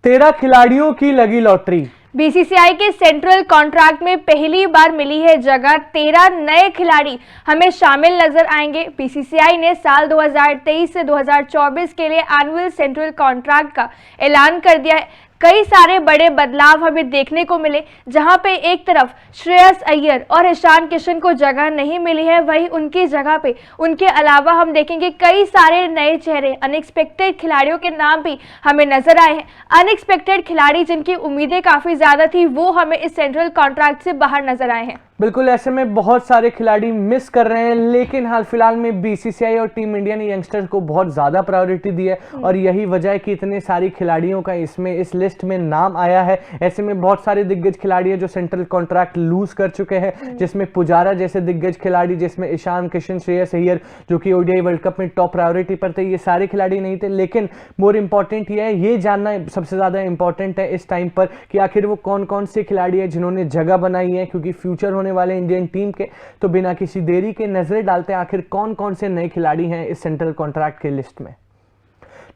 13 खिलाड़ियों की लगी लॉटरी। बीसीसीआई के सेंट्रल कॉन्ट्रैक्ट में पहली बार मिली है जगह। 13 नए खिलाड़ी हमें शामिल नजर आएंगे। बीसीसीआई ने साल 2023 से 2024 के लिए एनुअल सेंट्रल कॉन्ट्रैक्ट का ऐलान कर दिया है। कई सारे बड़े बदलाव हमें देखने को मिले, जहां पे एक तरफ श्रेयस अय्यर और ईशान किशन को जगह नहीं मिली है, वहीं उनकी जगह पे उनके अलावा हम देखेंगे कई सारे नए चेहरे, अनएक्सपेक्टेड खिलाड़ियों के नाम भी हमें नजर आए हैं। अनएक्सपेक्टेड खिलाड़ी जिनकी उम्मीदें काफी ज्यादा थी, वो हमें इस सेंट्रल कॉन्ट्रैक्ट से बाहर नजर आए हैं। बिल्कुल, ऐसे में बहुत सारे खिलाड़ी मिस कर रहे हैं, लेकिन हाल फिलहाल में बीसीसीआई और टीम इंडिया ने यंगस्टर्स को बहुत ज्यादा प्रायोरिटी दी है और यही वजह है कि इतने सारी खिलाड़ियों का इसमें इस लिस्ट में नाम आया है। ऐसे में बहुत सारे दिग्गज खिलाड़ी हैं जो सेंट्रल कॉन्ट्रैक्ट लूज कर चुके हैं, जिसमें पुजारा जैसे दिग्गज खिलाड़ी, जिसमें ईशान किशन, श्रेयस अय्यर जो कि ओडीआई वर्ल्ड कप में टॉप प्रायोरिटी पर थे, ये सारे खिलाड़ी नहीं थे। लेकिन मोर इंपॉर्टेंट ये जानना सबसे ज्यादा इंपॉर्टेंट है इस टाइम पर कि आखिर वो कौन कौन से खिलाड़ी हैं जिन्होंने जगह बनाई है, क्योंकि फ्यूचर होने वाले इंडियन टीम के। तो बिना किसी देरी के नजरें डालते हैं आखिर कौन कौन से नए खिलाड़ी हैं इस सेंट्रल कॉन्ट्रैक्ट के लिस्ट में।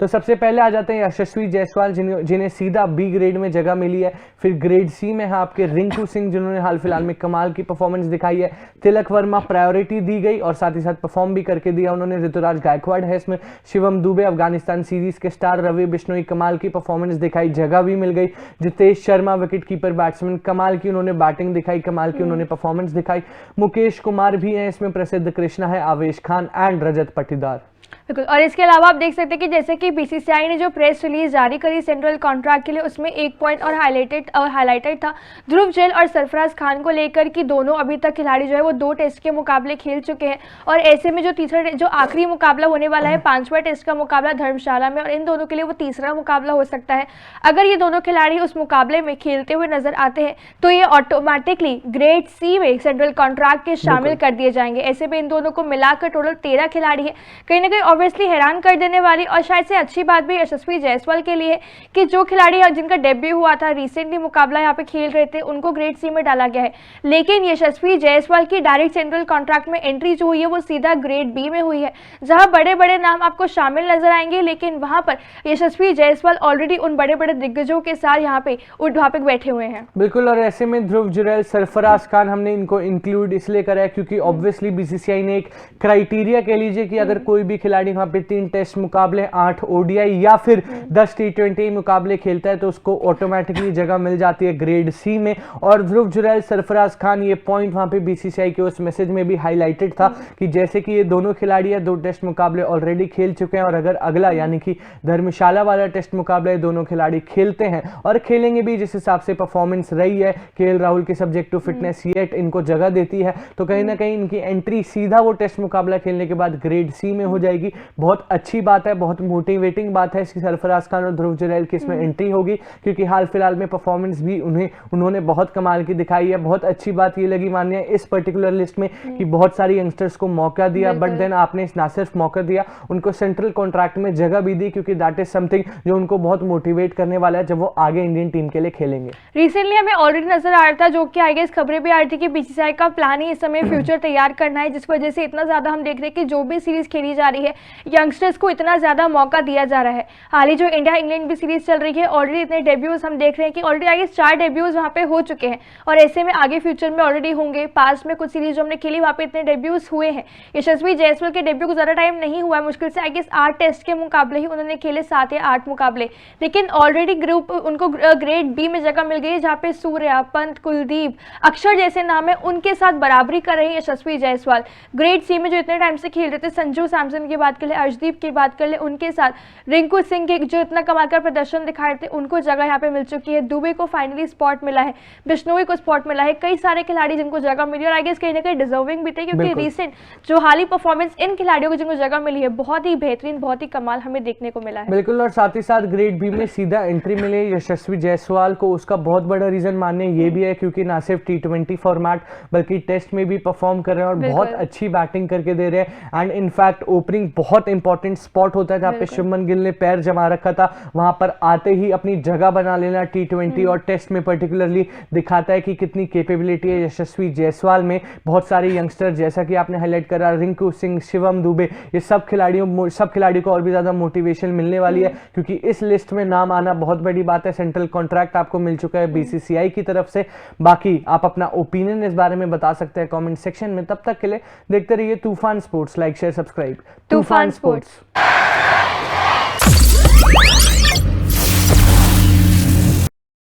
तो सबसे पहले आ जाते हैं यशस्वी जायसवाल, जिन्हें सीधा बी ग्रेड में जगह मिली है। फिर ग्रेड सी में है आपके रिंकू सिंह, जिन्होंने हाल फिलहाल में कमाल की परफॉर्मेंस दिखाई है। तिलक वर्मा प्रायोरिटी दी गई और साथ ही साथ परफॉर्म भी करके दिया उन्होंने। ऋतुराज गायकवाड़ है इसमें। शिवम दुबे अफगानिस्तान सीरीज के स्टार। रवि बिश्नोई कमाल की परफॉर्मेंस दिखाई, जगह भी मिल गई। Jitesh Sharma wicket keeper batsman, कमाल की उन्होंने बैटिंग दिखाई, कमाल की उन्होंने परफॉर्मेंस दिखाई। मुकेश कुमार भी है इसमें। प्रसिद्ध कृष्णा है, आवेश खान एंड रजत पाटीदार। बिल्कुल, और इसके अलावा आप देख सकते हैं कि जैसे कि बीसीसीआई ने जो प्रेस रिलीज जारी करी सेंट्रल कॉन्ट्रैक्ट के लिए, उसमें एक पॉइंट और हाईलाइटेड था ध्रुव जेल और सरफराज खान को लेकर कि दोनों अभी तक खिलाड़ी जो है वो 2 टेस्ट के मुकाबले खेल चुके हैं और ऐसे में जो आखिरी मुकाबला होने वाला है 5वां टेस्ट का मुकाबला धर्मशाला में, और इन दोनों के लिए वो तीसरा मुकाबला हो सकता है। अगर ये दोनों खिलाड़ी उस मुकाबले में खेलते हुए नजर आते हैं तो ये ऑटोमेटिकली ग्रेड सी में सेंट्रल कॉन्ट्रैक्ट के शामिल कर दिए जाएंगे। ऐसे में इन दोनों को मिलाकर टोटल 13 खिलाड़ी है। कहीं ना कहीं ऑब्वियसली हैरान कर देने वाली और शायद से अच्छी बात भी यशस्वी जायसवाल के लिए कि जो खिलाड़ी जिनका डेब्यू हुआ था, रिसेंटली मुकाबला यहाँ पे खेल रहे थे, उनको ग्रेड सी में डाला गया है। लेकिन यशस्वी जायसवाल की डायरेक्ट सेंट्रल कॉन्ट्रैक्ट में एंट्री जो हुई है वो सीधा ग्रेड बी में हुई है, जहां बड़े बड़े नाम आपको शामिल नजर आएंगे, लेकिन वहां पर यशस्वी जायसवाल ऑलरेडी उन बड़े बड़े दिग्गजों के साथ यहाँ पे बैठे हुए हैं। बिल्कुल, और ऐसे में ध्रुव जुरैल, सरफराज खान हमने इनको इंक्लूड इसलिए करा है क्योंकि ऑब्वियसली बीसीसीआई ने एक क्राइटेरिया कह लीजिए कि अगर कोई भी खिलाड़ी वहां पे 3 टेस्ट मुकाबले, 8 ओडीआई या फिर 10 टी20 मुकाबले खेलता है तो उसको ऑटोमेटिकली जगह मिल जाती है ग्रेड सी में। और ध्रुव जुरैल, सरफराज खान, ये पॉइंट वहां पे बीसीसीआई के उस मैसेज में भी हाईलाइटेड था कि जैसे कि ये दोनों खिलाड़ी 2 टेस्ट मुकाबले ऑलरेडी खेल चुके हैं और अगर अगला यानी कि धर्मशाला वाला टेस्ट मुकाबला ये दोनों खिलाड़ी खेलते हैं और खेलेंगे भी जिस हिसाब से परफॉर्मेंस रही है, केएल राहुल की सब्जेक्ट टू फिटनेस येट इनको जगह देती है, तो कहीं ना कहीं इनकी एंट्री सीधा वो टेस्ट मुकाबला खेलने के बाद ग्रेड सी में हो जाएगी। बहुत अच्छी बात है, बहुत मोटिवेटिंग बात है इसकी सरफराज खान और ध्रुव जुरैल की इसमें एंट्री होगी, क्योंकि हाल फिलहाल में परफॉर्मेंस भी उन्होंने बहुत कमाल की दिखाई है। बहुत अच्छी बात ये लगी मानिए इस पर्टिकुलर लिस्ट में कि बहुत सारी यंगस्टर्स को मौका दिया, बट देन आपने ना सिर्फ मौका दिया, उनको सेंट्रल कॉन्ट्रैक्ट में जगह भी दी, क्योंकि दैट इज समथिंग जो उनको बहुत मोटिवेट करने वाला है जब वो आगे इंडियन टीम के लिए खेलेंगे। रिसेंटली हमें ऑलरेडी नजर आ रहा था, जो कि आई गेस खबरें भी आ रही थी कि बीसीसीआई का प्लान ही इस समय फ्यूचर तैयार करना है, जिस वजह से इतना ज्यादा हम देख रहे हैं कि जो भी सीरीज खेली जा रही है यंगस्टर्स को इतना ज्यादा मौका दिया जा रहा है। हाल ही जो इंडिया इंग्लैंड भी सीरीज चल रही है, ऑलरेडी इतने डेब्यूज हम देख रहे हैं कि ऑलरेडी आगे 4 डेब्यूज वहां पे हो चुके हैं और ऐसे में आगे फ्यूचर में ऑलरेडी होंगे। पास्ट में कुछ सीरीज जो हमने खेली वहां पे इतने डेब्यूज हुए हैं। यशस्वी जायसवाल के डेब्यू को ज्यादा टाइम नहीं हुआ है, मुश्किल से आई गेस 8 टेस्ट के मुकाबले ही उन्होंने खेले, 7 या 8 मुकाबले, लेकिन ऑलरेडी ग्रुप उनको ग्रेड बी में जगह मिल गई है, जहाँ पे सूर्या, पंत, कुलदीप, अक्षर जैसे नाम है उनके साथ बराबरी कर रही है यशस्वी जायसवाल। ग्रेड सी में जो इतने टाइम से खेल रहे थे, संजू सैमसन की बात कर ले, अर्शदीप की बात कर ले, उनके साथ रिंकू सिंह के जो इतना कमाल का प्रदर्शन दिखाए थे उनको जगह यहाँ पे मिल चुकी है। दुबे को फाइनली स्पॉट मिला है, बिश्नोई को स्पॉट मिला है, कई सारे खिलाड़ी जिनको जगह मिली और आई गेस कहीं ना कहीं डिजर्विंग भी थे, क्योंकि रिसेंट जो हाल ही परफॉर्मेंस इन खिलाड़ियों को जिनको जगह मिली है बहुत ही बेहतरीन, बहुत ही कमाल हमें देखने को मिला है। बिल्कुल, और साथ ही साथ ग्रेड बी में सीधा एंट्री मिले यशस्वी जायसवाल को, उसका बहुत बड़ा रीजन मानने ये भी है क्योंकि ना सिर्फ टी20 फॉर्मेट बल्कि टेस्ट में भी परफॉर्म कर रहे हैं और बहुत अच्छी बैटिंग करके दे रहे हैं। एंड इनफैक्ट ओपनिंग बहुत इंपॉर्टेंट स्पॉट होता है जहाँ पे शुभमन गिल ने पैर जमा रखा था, वहां पर आते ही अपनी जगह बना लेना T20 और टेस्ट में पर्टिकुलरली दिखाता है कि कितनी कैपेबिलिटी है यशस्वी जायसवाल में। बहुत सारे यंगस्टर जैसा कि आपने हाईलाइट करा, रिंकू सिंह, शिवम दुबे, ये सब खिलाड़ियों को और भी ज्यादा मोटिवेशन मिलने वाली है, क्योंकि इस लिस्ट में नाम आना बहुत बड़ी बात है। सेंट्रल कॉन्ट्रैक्ट आपको मिल चुका है BCCI की तरफ से। बाकी आप अपना ओपिनियन इस बारे में बता सकते हैं कमेंट सेक्शन में। तब तक के लिए देखते रहिए तूफान स्पोर्ट्स। Like share subscribe. तूफान स्पोर्ट्स।